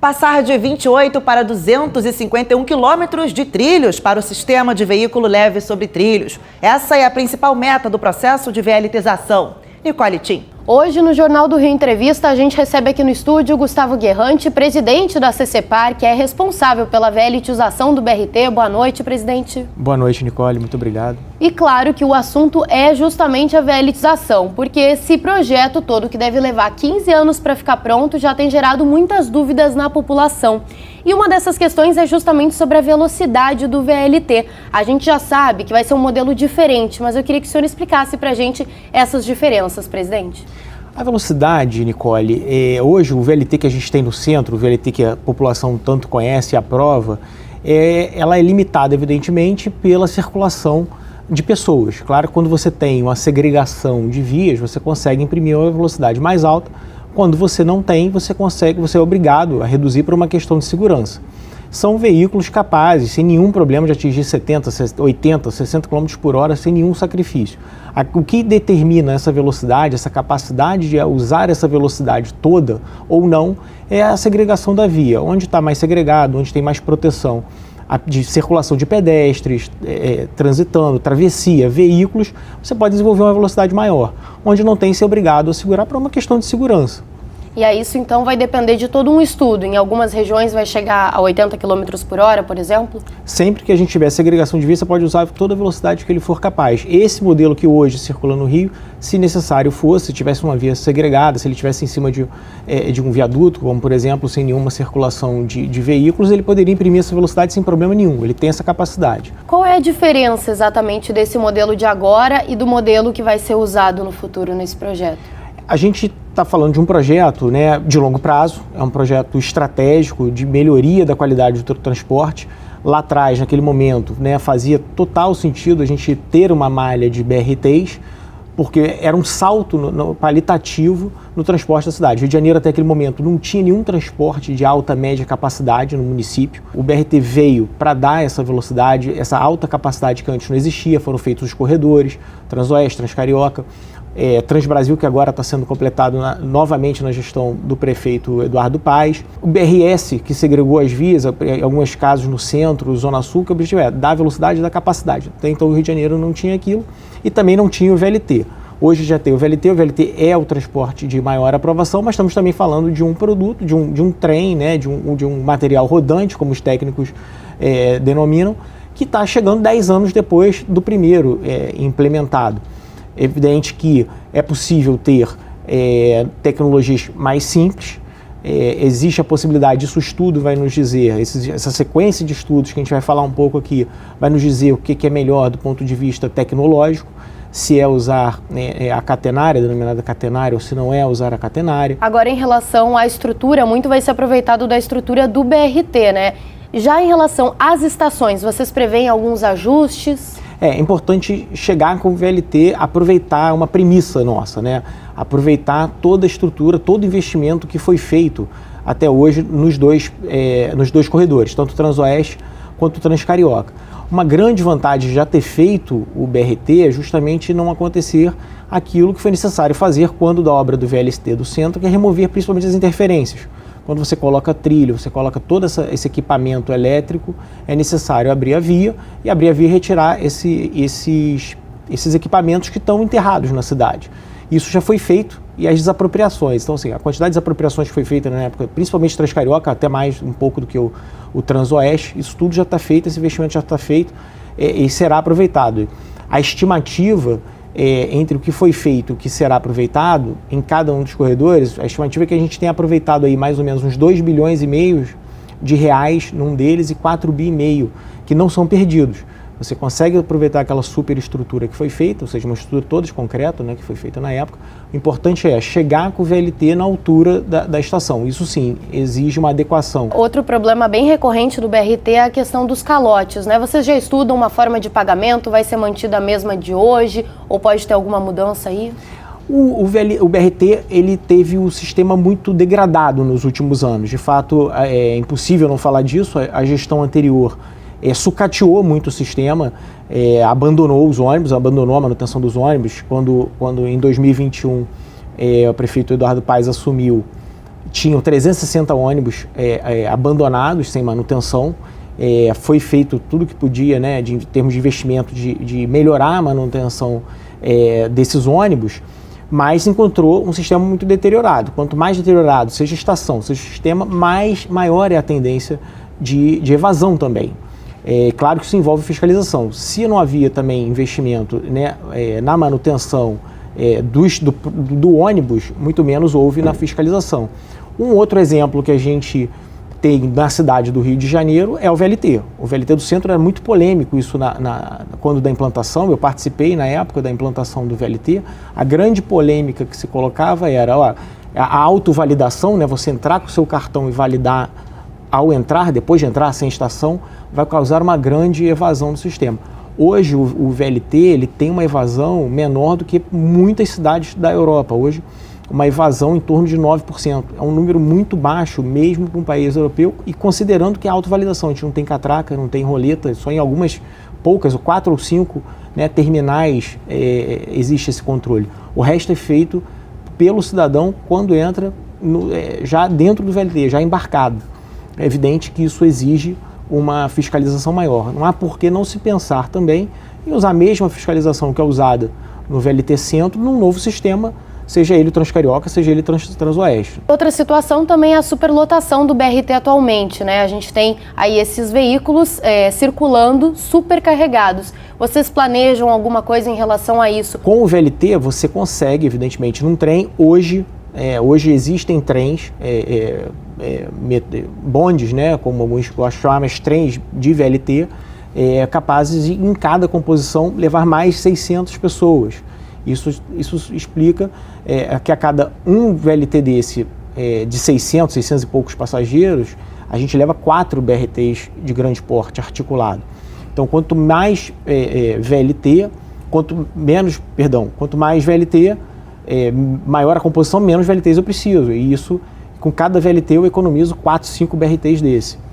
Passar de 28 para 251 quilômetros de trilhos para o sistema de veículo leve sobre trilhos. Essa é a principal meta do processo de VLTização. Nicole Tim. Hoje, no Jornal do Rio Entrevista, a gente recebe aqui no estúdio Gustavo Guerrante, presidente da CCPar, que é responsável pela VLTização do BRT. Boa noite, presidente. Boa noite, Nicole. Muito obrigado. E claro que o assunto é justamente a VLTização, porque esse projeto todo, que deve levar 15 anos para ficar pronto, já tem gerado muitas dúvidas na população. E uma dessas questões é justamente sobre a velocidade do VLT. A gente já sabe que vai ser um modelo diferente, mas eu queria que o senhor explicasse para a gente essas diferenças, presidente. A velocidade, Nicole, hoje o VLT que a gente tem no centro, o VLT que a população tanto conhece e aprova, ela é limitada, evidentemente, pela circulação de pessoas. Claro que quando você tem uma segregação de vias, você consegue imprimir uma velocidade mais alta. Quando você não tem, você é obrigado a reduzir por uma questão de segurança. São veículos capazes, sem nenhum problema, de atingir 70, 80, 60 km por hora, sem nenhum sacrifício. O que determina essa velocidade, essa capacidade de usar essa velocidade toda ou não, é a segregação da via. Onde está mais segregado, onde tem mais proteção de circulação de pedestres, transitando, travessia, veículos, você pode desenvolver uma velocidade maior. Onde não tem, ser obrigado a segurar por uma questão de segurança. E aí isso então vai depender de todo um estudo. Em algumas regiões vai chegar a 80 km por hora, por exemplo? Sempre que a gente tiver segregação de via, você pode usar toda a velocidade que ele for capaz. Esse modelo que hoje circula no Rio, se necessário fosse, se tivesse uma via segregada, se ele estivesse em cima de um viaduto, como por exemplo, sem nenhuma circulação de veículos, ele poderia imprimir essa velocidade sem problema nenhum. Ele tem essa capacidade. Qual é a diferença exatamente desse modelo de agora e do modelo que vai ser usado no futuro nesse projeto? A gente está falando de um projeto, né, de longo prazo, é um projeto estratégico de melhoria da qualidade do transporte. Lá atrás, naquele momento, né, fazia total sentido a gente ter uma malha de BRTs, porque era um salto qualitativo no transporte da cidade. Rio de Janeiro, até aquele momento, não tinha nenhum transporte de alta, média capacidade no município. O BRT veio para dar essa velocidade, essa alta capacidade que antes não existia. Foram feitos os corredores, Transoeste, Transcarioca, Transbrasil, que agora está sendo completado novamente na gestão do prefeito Eduardo Paes. O BRS, que segregou as vias, em alguns casos no centro, Zona Sul, que o objetivo é dar velocidade e dar capacidade. Até então o Rio de Janeiro não tinha aquilo e também não tinha o VLT. Hoje já tem o VLT é o transporte de maior aprovação, mas estamos também falando de um produto, de um trem, né, de um material rodante, como os técnicos denominam, que está chegando 10 anos depois do primeiro implementado. É evidente que é possível ter tecnologias mais simples, existe a possibilidade, isso o estudo vai nos dizer, essa sequência de estudos que a gente vai falar um pouco aqui, vai nos dizer o que é melhor do ponto de vista tecnológico, se é usar a catenária, denominada catenária, ou se não é usar a catenária. Agora, em relação à estrutura, muito vai ser aproveitado da estrutura do BRT, né? Já em relação às estações, vocês preveem alguns ajustes? É importante chegar com o VLT, aproveitar uma premissa nossa, né? Aproveitar toda a estrutura, todo o investimento que foi feito até hoje nos dois corredores, tanto o Transoeste quanto o Transcarioca. Uma grande vantagem de já ter feito o BRT é justamente não acontecer aquilo que foi necessário fazer quando da obra do VLT do centro, que é remover principalmente as interferências. Quando você coloca trilho, você coloca todo esse equipamento elétrico, é necessário abrir a via e retirar esses equipamentos que estão enterrados na cidade. Isso já foi feito e as desapropriações. Então, assim, a quantidade de desapropriações que foi feita na época, principalmente Transcarioca, até mais um pouco do que o Transoeste, isso tudo já está feito, esse investimento já está feito e será aproveitado. A estimativa entre o que foi feito e o que será aproveitado em cada um dos corredores, a estimativa é que a gente tenha aproveitado aí mais ou menos uns 2,5 bilhões de reais num deles e 4,5 bi que não são perdidos. Você consegue aproveitar aquela superestrutura que foi feita, ou seja, uma estrutura toda de concreto, né, que foi feita na época. O importante é chegar com o VLT na altura da estação. Isso sim, exige uma adequação. Outro problema bem recorrente do BRT é a questão dos calotes, né? Vocês já estudam uma forma de pagamento? Vai ser mantida a mesma de hoje? Ou pode ter alguma mudança aí? O BRT ele teve o sistema muito degradado nos últimos anos. De fato, é impossível não falar disso. A gestão anterior sucateou muito o sistema, abandonou os ônibus, abandonou a manutenção dos ônibus. Quando em 2021 o prefeito Eduardo Paes assumiu, tinham 360 ônibus abandonados, sem manutenção. Foi feito tudo que podia, né, em termos de investimento, de melhorar a manutenção desses ônibus, mas encontrou um sistema muito deteriorado. Quanto mais deteriorado seja a estação, seja o sistema, maior é a tendência de evasão também. Claro que isso envolve fiscalização. Se não havia também investimento, né, na manutenção do ônibus, muito menos houve na fiscalização. Um outro exemplo que a gente tem na cidade do Rio de Janeiro é o VLT. O VLT do centro era muito polêmico isso quando da implantação. Eu participei na época da implantação do VLT. A grande polêmica que se colocava era a autovalidação, né, você entrar com o seu cartão e validar ao entrar, depois de entrar sem estação, vai causar uma grande evasão no sistema. Hoje o VLT ele tem uma evasão menor do que muitas cidades da Europa. Hoje uma evasão em torno de 9%. É um número muito baixo mesmo para um país europeu e considerando que a autovalidação, a gente não tem catraca, não tem roleta, só em algumas poucas, 4 ou 5, né, terminais existe esse controle. O resto é feito pelo cidadão quando entra já dentro do VLT, já embarcado. É evidente que isso exige uma fiscalização maior. Não há por que não se pensar também em usar a mesma fiscalização que é usada no VLT Centro num novo sistema, seja ele o Transcarioca, seja ele Transoeste. Outra situação também é a superlotação do BRT atualmente, né? A gente tem aí esses veículos circulando supercarregados. Vocês planejam alguma coisa em relação a isso? Com o VLT você consegue, evidentemente, num trem, hoje existem trens, bondes, né, como alguns chamam, mas trens de VLT, capazes de, em cada composição, levar mais 600 pessoas. Isso explica que a cada um VLT desse, de 600 e poucos passageiros, a gente leva 4 BRTs de grande porte articulado. Então, quanto mais quanto mais VLT, maior a composição, menos VLTs eu preciso. E isso, com cada VLT eu economizo 4, 5 BRTs desse.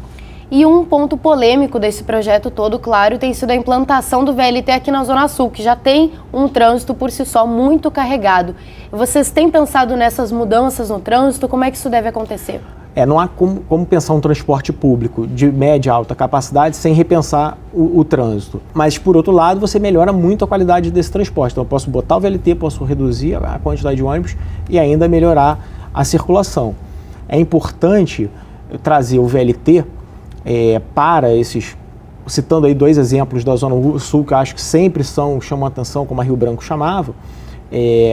E um ponto polêmico desse projeto todo, claro, tem sido a implantação do VLT aqui na Zona Sul, que já tem um trânsito por si só muito carregado. Vocês têm pensado nessas mudanças no trânsito? Como é que isso deve acontecer? Não há como pensar um transporte público de média e alta capacidade sem repensar o trânsito. Mas, por outro lado, você melhora muito a qualidade desse transporte. Então, eu posso botar o VLT, posso reduzir a quantidade de ônibus e ainda melhorar a circulação. É importante trazer o VLT para esses, citando aí 2 exemplos da Zona Sul que eu acho que sempre chamam a atenção, como a Rio Branco chamava,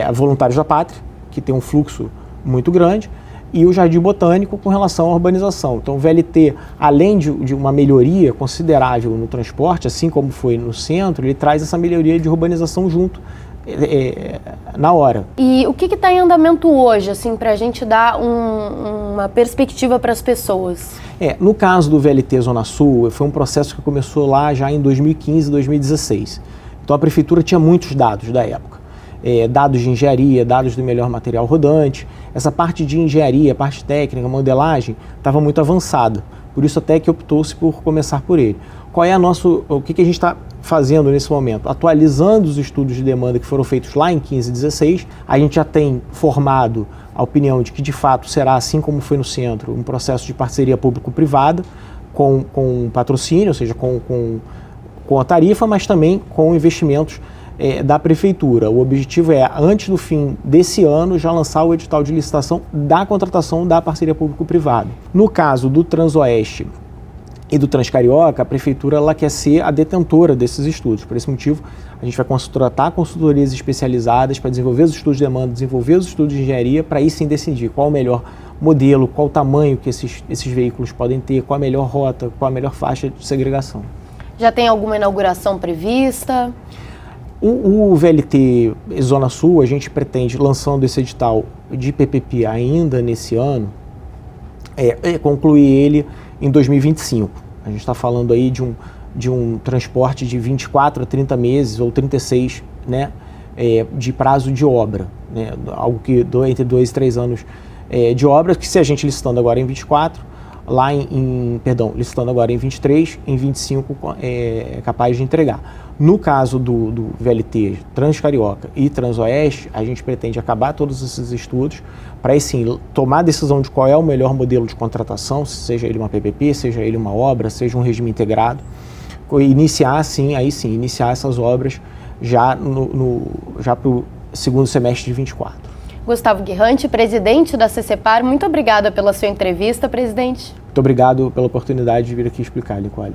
a Voluntários da Pátria, que tem um fluxo muito grande, e o Jardim Botânico com relação à urbanização. Então o VLT, além de uma melhoria considerável no transporte, assim como foi no centro, ele traz essa melhoria de urbanização junto, na hora. E o que está em andamento hoje, assim, para a gente dar uma perspectiva para as pessoas? No caso do VLT Zona Sul, foi um processo que começou lá já em 2015, 2016. Então a prefeitura tinha muitos dados da época. Dados de engenharia, dados do melhor material rodante. Essa parte de engenharia, parte técnica, modelagem, estava muito avançada. Por isso até que optou-se por começar por ele. O que a gente está fazendo nesse momento? Atualizando os estudos de demanda que foram feitos lá em 15 e 16, a gente já tem formado a opinião de que de fato será, assim como foi no centro, um processo de parceria público-privada com patrocínio, ou seja, com a tarifa, mas também com investimentos da prefeitura. O objetivo é, antes do fim desse ano, já lançar o edital de licitação da contratação da parceria público-privada. No caso do Transoeste e do Transcarioca, a prefeitura ela quer ser a detentora desses estudos. Por esse motivo, a gente vai contratar consultorias especializadas para desenvolver os estudos de demanda, desenvolver os estudos de engenharia, para aí sim decidir qual o melhor modelo, qual o tamanho que esses veículos podem ter, qual a melhor rota, qual a melhor faixa de segregação. Já tem alguma inauguração prevista? O VLT Zona Sul, a gente pretende, lançando esse edital de PPP ainda nesse ano, concluir ele em 2025. A gente está falando aí de um transporte de 24 a 30 meses ou 36, né, de prazo de obra, né, algo que entre 2 e 3 anos de obra, que se a gente licitando agora em 24, licitando agora em 23, em 25 é capaz de entregar. No caso do VLT Transcarioca e Transoeste, a gente pretende acabar todos esses estudos para aí sim tomar a decisão de qual é o melhor modelo de contratação, seja ele uma PPP, seja ele uma obra, seja um regime integrado, iniciar essas obras já para o segundo semestre de 24. Gustavo Guirranti, presidente da CCPAR, muito obrigada pela sua entrevista, presidente. Muito obrigado pela oportunidade de vir aqui explicar, Nicole.